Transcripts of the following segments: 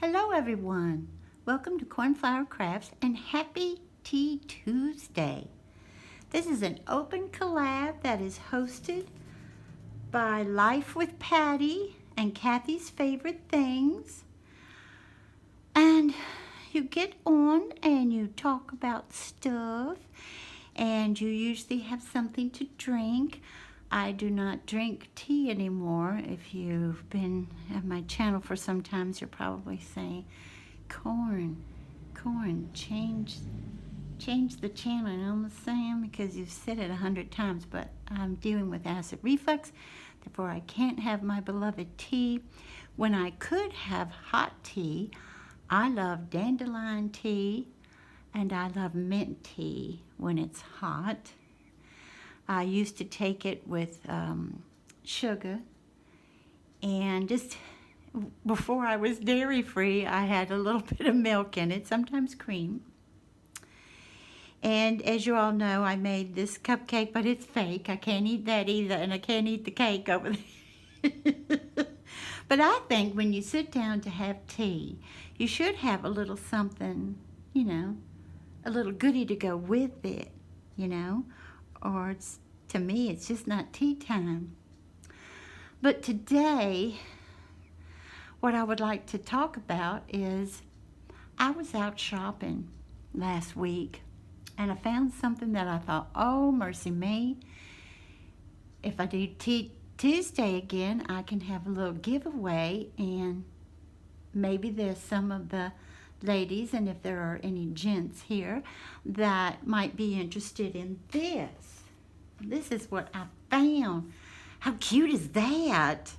Hello everyone. Welcome to Cornflower Crafts and happy Tea Tuesday. This is an open collab that is hosted by Life with Patty and Kathy's Favorite Things. And you get on and you talk about stuff and you usually have something to drink. I do not drink tea anymore. If you've been at my channel for some time, you're probably saying, Corn, change the channel. You know what I'm saying? Because you've said it 100 times, but I'm dealing with acid reflux. Therefore, I can't have my beloved tea. When I could have hot tea, I love dandelion tea and I love mint tea when it's hot. I used to take it with sugar, and just before I was dairy free, I had a little bit of milk in it, sometimes cream. And as you all know, I made this cupcake, but it's fake. I can't eat that either, and I can't eat the cake over there. But I think when you sit down to have tea, you should have a little something, a little goodie to go with it, or to me, it's just not tea time. But today, what I would like to talk about is I was out shopping last week and I found something that I thought, oh, mercy me. If I do Tea Tuesday again, I can have a little giveaway, and maybe there's some of the ladies, and if there are any gents here, that might be interested in this. This is what I found. How cute is that?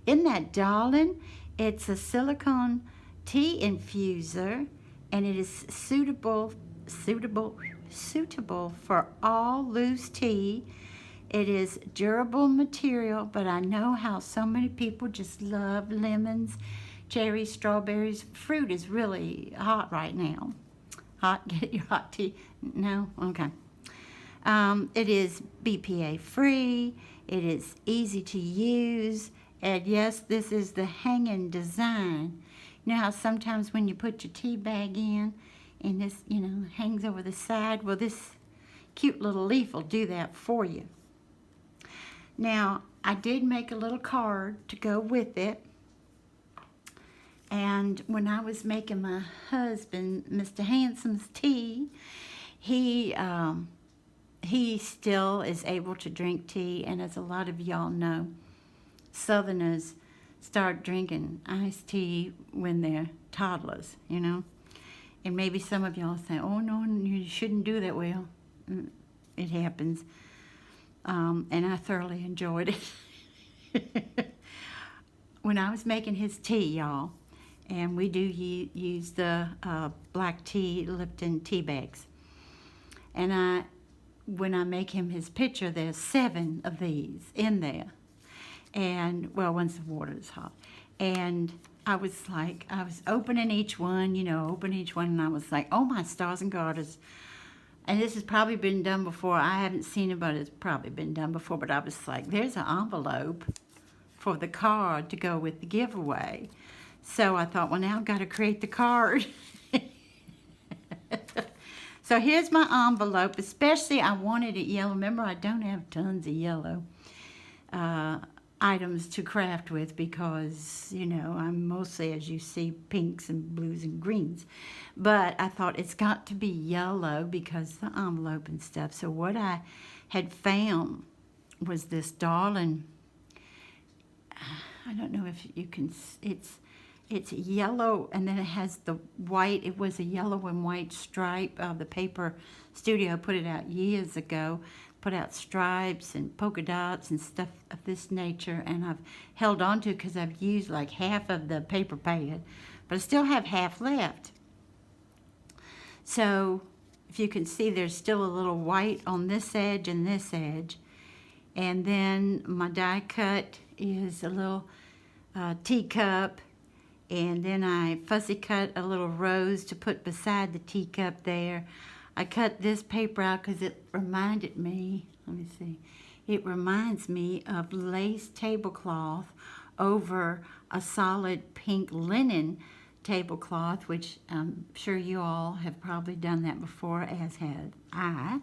Isn't that darling? It's a silicone tea infuser, and it is suitable for all loose tea. It is durable material, but I know how so many people just love lemons, cherries, strawberries. Fruit is really hot right now. Get your hot tea. No? Okay. It is BPA free. It is easy to use. And yes, this is the hanging design. You know how sometimes when you put your tea bag in and this, hangs over the side? Well, this cute little leaf will do that for you. Now, I did make a little card to go with it. And when I was making my husband, Mr. Handsome's tea, he still is able to drink tea, and as a lot of y'all know, Southerners start drinking iced tea when they're toddlers, And maybe some of y'all say, oh, no, you shouldn't do that. Well, it happens. And I thoroughly enjoyed it. When I was making his tea, y'all, and we do use the black tea Lipton tea bags. And when I make him his pitcher, there's 7 of these in there. And, well, once the water is hot. And I was opening each one, and I was like, oh, my stars and garters. And this has probably been done before. I haven't seen it, but it's probably been done before. But I was like, there's an envelope for the card to go with the giveaway. So I thought, well, now I've got to create the card. So here's my envelope. Especially, I wanted it yellow. Remember, I don't have tons of yellow items to craft with because, I'm mostly, as you see, pinks and blues and greens. But I thought it's got to be yellow because the envelope and stuff. So what I had found was this darling, I don't know if you can, it's yellow, and then it has the white. It was a yellow and white stripe. The Paper Studio put it out years ago. Put out stripes and polka dots and stuff of this nature, and I've held on to it because I've used like half of the paper pad, but I still have half left. So if you can see, there's still a little white on this edge and this edge, and then my die cut is a little teacup, and then I fussy cut a little rose to put beside the teacup there. I cut this paper out because it reminded me, it reminds me of lace tablecloth over a solid pink linen tablecloth, which I'm sure you all have probably done that before, as had I.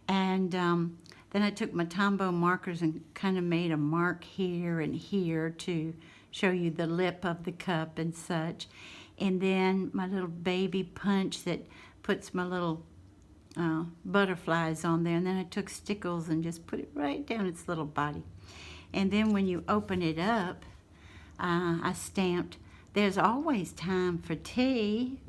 And then I took my Tombow markers and kind of made a mark here and here to show you the lip of the cup and such. And then my little baby punch that puts my little butterflies on there. And then I took stickles and just put it right down its little body. And then when you open it up, I stamped, "There's always time for tea."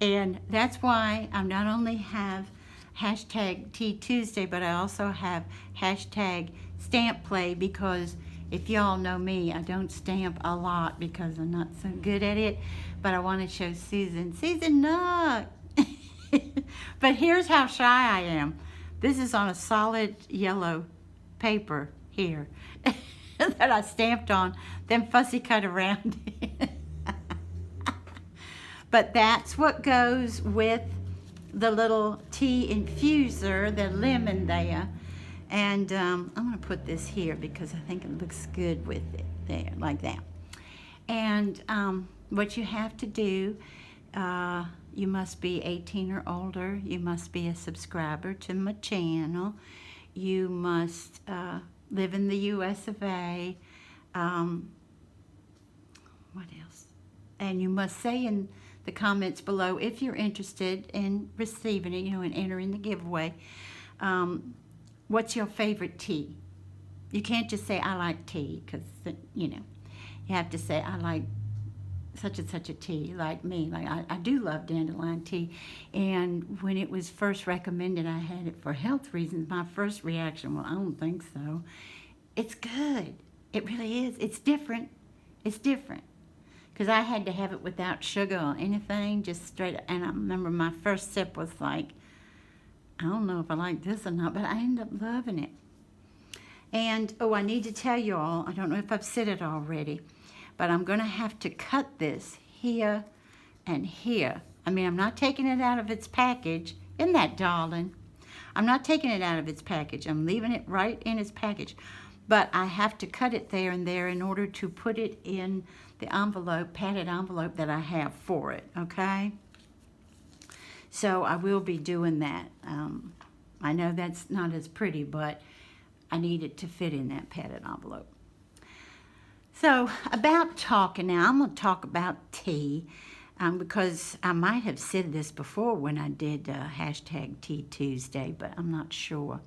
And that's why I not only have hashtag Tea Tuesday, but I also have hashtag stampplay, because if y'all know me, I don't stamp a lot because I'm not so good at it. But I want to show Susan, look. But here's how shy I am. This is on a solid yellow paper here that I stamped on, then fussy cut around it. But that's what goes with the little tea infuser, the lemon there. And I'm going to put this here because I think it looks good with it there, like that. And what you have to do, you must be 18 or older. You must be a subscriber to my channel. You must live in the US of A. What else? And you must say in the comments below, if you're interested in receiving it, and entering the giveaway, what's your favorite tea? You can't just say, "I like tea," because, you have to say, "I like such and such a tea," like me. Like I do love dandelion tea. And when it was first recommended, I had it for health reasons. My first reaction, well, I don't think so. It's good. It really is. It's different. It's different. Because I had to have it without sugar or anything, just straight. And I remember my first sip was like, I don't know if I like this or not, but I ended up loving it. And, I need to tell you all, I don't know if I've said it already, but I'm going to have to cut this here and here. I mean, I'm not taking it out of its package. Isn't that darling? I'm not taking it out of its package. I'm leaving it right in its package. But I have to cut it there and there in order to put it in the envelope, padded envelope that I have for it, okay? So I will be doing that. I know that's not as pretty, but I need it to fit in that padded envelope. So about talking now, I'm going to talk about tea, because I might have said this before when I did hashtag Tea Tuesday, but I'm not sure.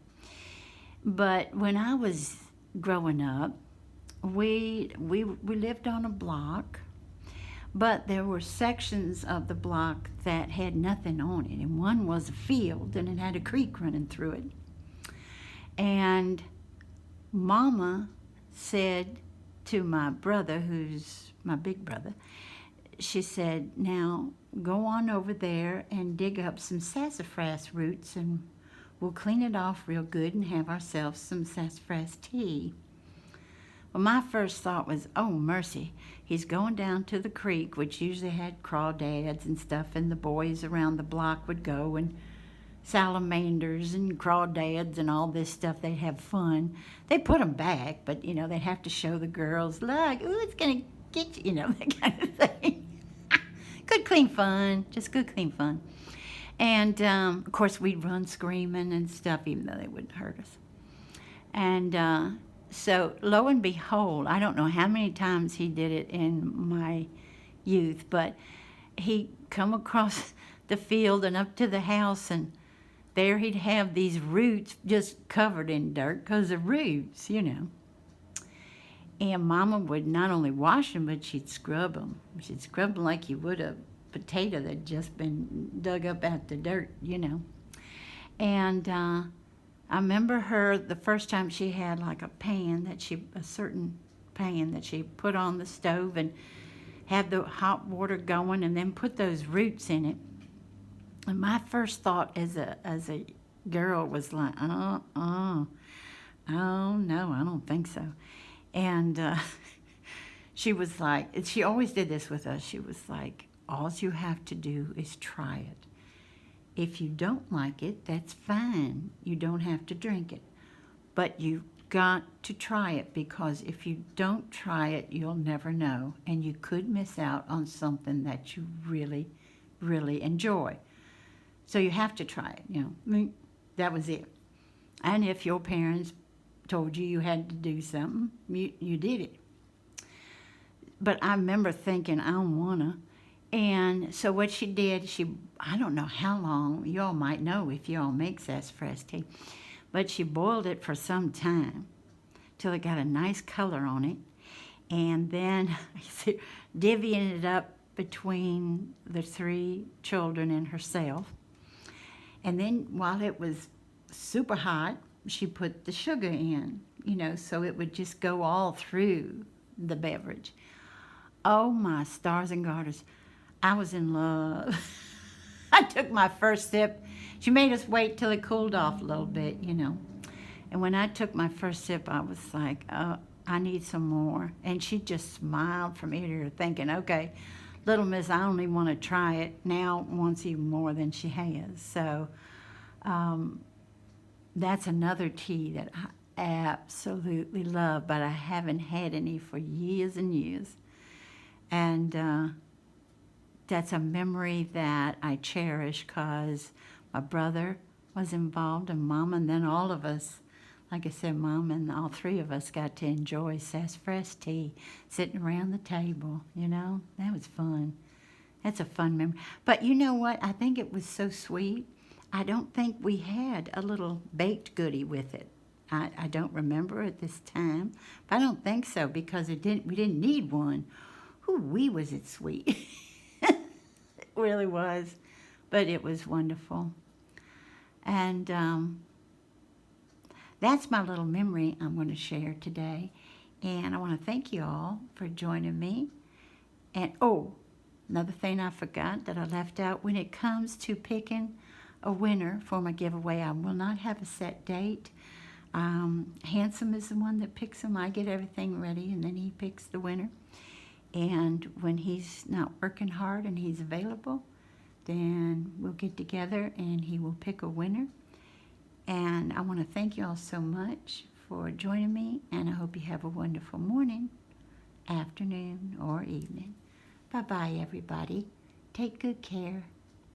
But when I was growing up, we lived on a block, but there were sections of the block that had nothing on it, and one was a field, and it had a creek running through it. And Mama said to my brother, who's my big brother, she said, "Now go on over there and dig up some sassafras roots, and we'll clean it off real good and have ourselves some sassafras tea." Well, my first thought was, oh, mercy, he's going down to the creek, which usually had crawdads and stuff, and the boys around the block would go, and salamanders and crawdads and all this stuff. They'd have fun. They'd put them back, but, they'd have to show the girls, look, ooh, it's going to get you, that kind of thing. Good, clean fun. Just good, clean fun. And, of course, we'd run screaming and stuff, even though they wouldn't hurt us. And so, lo and behold, I don't know how many times he did it in my youth, but he'd come across the field and up to the house, and there he'd have these roots just covered in dirt because of roots, And Mama would not only wash them, but she'd scrub them. She'd scrub them like you would a potato that just been dug up out the dirt, And I remember her the first time she had like a certain pan that she put on the stove and had the hot water going, and then put those roots in it. And my first thought as a girl was like, oh no, I don't think so. And she was like, she always did this with us. She was like, all you have to do is try it. If you don't like it, that's fine. You don't have to drink it. But you got to try it, because if you don't try it, you'll never know, and you could miss out on something that you really, really enjoy. So you have to try it, you know. I mean, that was it. And if your parents told you you had to do something, you did it. But I remember thinking, I don't wanna. And so what she did, I don't know how long, you all might know if you all make sassafras tea, but she boiled it for some time till it got a nice color on it. And then divvying it up between the 3 children and herself. And then while it was super hot, she put the sugar in, you know, so it would just go all through the beverage. Oh my stars and garters, I was in love. I took my first sip. She made us wait till it cooled off a little bit, you know. And when I took my first sip, I was like, oh, I need some more. And she just smiled from ear to ear, thinking, okay, little miss, I only want to try it now, wants even more than she has. So that's another tea that I absolutely love, but I haven't had any for years and years. And that's a memory that I cherish, because my brother was involved, and Mom, and then all of us, like I said, Mom and all 3 of us got to enjoy sassafras tea, sitting around the table, you know. That was fun. That's a fun memory. But you know what? I think it was so sweet. I don't think we had a little baked goodie with it. I don't remember at this time, but I don't think so, because we didn't need one. Wee was it sweet. It really was. But it was wonderful. And that's my little memory I'm going to share today. And I want to thank you all for joining me. And another thing I forgot that I left out, when it comes to picking a winner for my giveaway, I will not have a set date. Handsome is the one that picks them. I get everything ready, and then he picks the winner. And when he's not working hard and he's available, then we'll get together and he will pick a winner. And I want to thank you all so much for joining me, and I hope you have a wonderful morning, afternoon, or evening. Bye-bye, everybody. Take good care.